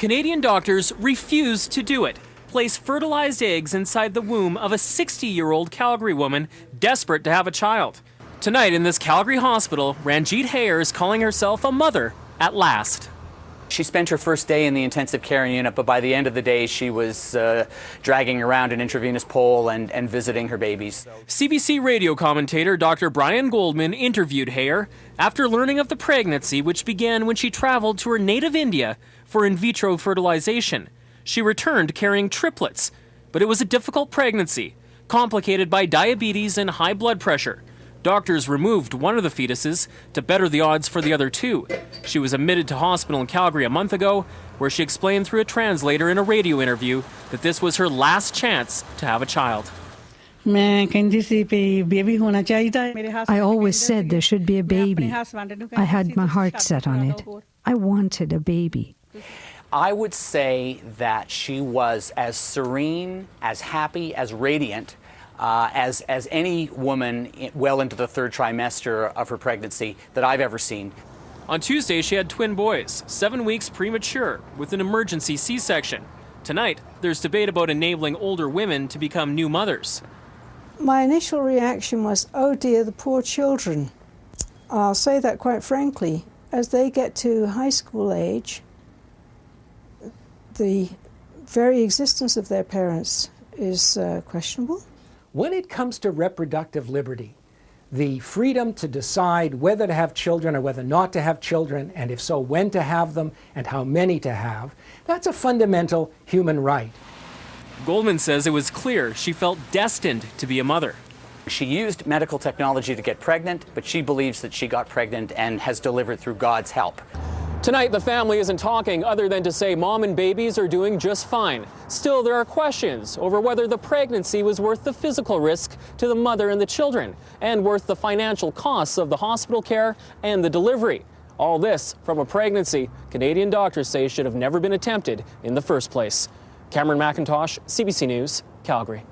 Canadian doctors refuse to do it. Place fertilized eggs inside the womb of a 60-year-old Calgary woman desperate to have a child. Tonight in this Calgary hospital, Ranjit Hayar is calling herself a mother at last. She spent her first day in the intensive care unit, but by the end of the day she was dragging around an intravenous pole and visiting her babies. CBC radio commentator Dr. Brian Goldman interviewed Hayar after learning of the pregnancy, which began when she traveled to her native India for in vitro fertilization. She returned carrying triplets, but it was a difficult pregnancy, complicated by diabetes and high blood pressure. Doctors removed one of the fetuses to better the odds for the other two. She was admitted to hospital in Calgary a month ago, where she explained through a translator in a radio interview that this was her last chance to have a child. I always said there should be a baby. I had my heart set on it. I wanted a baby. I would say that she was as serene, as happy, as radiant as any woman well into the third trimester of her pregnancy that I've ever seen. On Tuesday, she had twin boys, 7 weeks premature, with an emergency C-section. Tonight, there's debate about enabling older women to become new mothers. My initial reaction was, oh dear, the poor children. I'll say that quite frankly. As they get to high school age, the very existence of their parents is questionable. When it comes to reproductive liberty, the freedom to decide whether to have children or whether not to have children, and if so, when to have them and how many to have, that's a fundamental human right. Goldman says it was clear she felt destined to be a mother. She used medical technology to get pregnant, but she believes that she got pregnant and has delivered through God's help. Tonight, the family isn't talking other than to say mom and babies are doing just fine. Still, there are questions over whether the pregnancy was worth the physical risk to the mother and the children, and worth the financial costs of the hospital care and the delivery. All this from a pregnancy Canadian doctors say should have never been attempted in the first place. Cameron Macintosh, CBC News, Calgary.